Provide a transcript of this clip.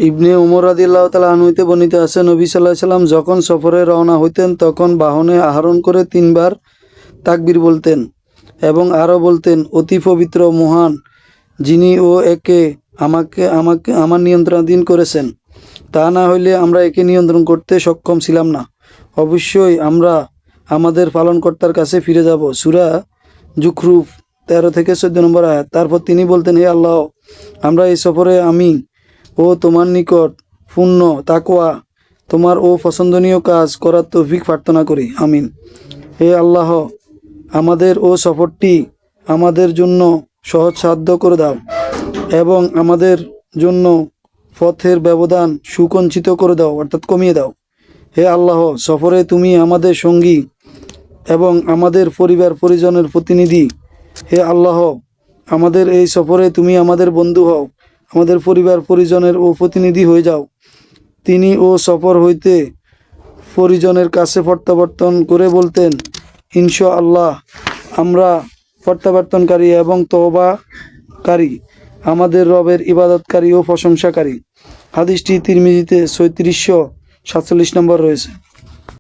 ইবনে উমর রাদিয়াল্লাহু তাআলা আনহু হতে বর্ণিত আছে, নবী সাল্লাল্লাহু আলাইহি সাল্লাম যখন সফরে রওনা হইতেন তখন বাহনে আরোহণ করে 3 বার তাকবীর বলতেন এবং আরও বলতেন, অতি পবিত্র মহান যিনি ও একে আমাকে আমাকে আমার নিয়ন্ত্রণাধীন করেছেন, তা না হইলে আমরা একে নিয়ন্ত্রণ করতে সক্ষম ছিলাম না। অবশ্যই আমরা আমাদের পালনকর্তার কাছে ফিরে যাব। সূরা যুখরুফ 13 থেকে 14 নম্বর আয়াত। তারপর তিনি বলতেন, হে আল্লাহ, আমরা এই সফরে আমি ও তোমার নিকট পুণ্য, তাকওয়া, তোমার ও পছন্দনীয় কাজ করার তৌফিক প্রার্থনা করি। আমিন। হে আল্লাহ, আমাদের ও সফরটি আমাদের জন্য সহজসাধ্য করে দাও এবং আমাদের জন্য পথের ব্যবধান সুকঞ্চিত করে দাও, অর্থাৎ কমিয়ে দাও। হে আল্লাহ, সফরে তুমি আমাদের সঙ্গী এবং আমাদের পরিবার পরিজনের প্রতিনিধি। হে আল্লাহ, আমাদের এই সফরে তুমি আমাদের বন্ধু হও, আমাদের পরিবার পরিজনের ও প্রতিনিধি হয়ে যাও। তিনি ও সফর হইতে পরিজনের কাছে প্রত্যাবর্তন করে বলতেন, ইনশাআল্লাহ আমরা প্রত্যাবর্তনকারী এবং তওবাকারী, আমাদের রবের ইবাদতকারী ও প্রশংসাকারী। হাদিসটি তিরমিজিতে 3747 নম্বর রয়েছে।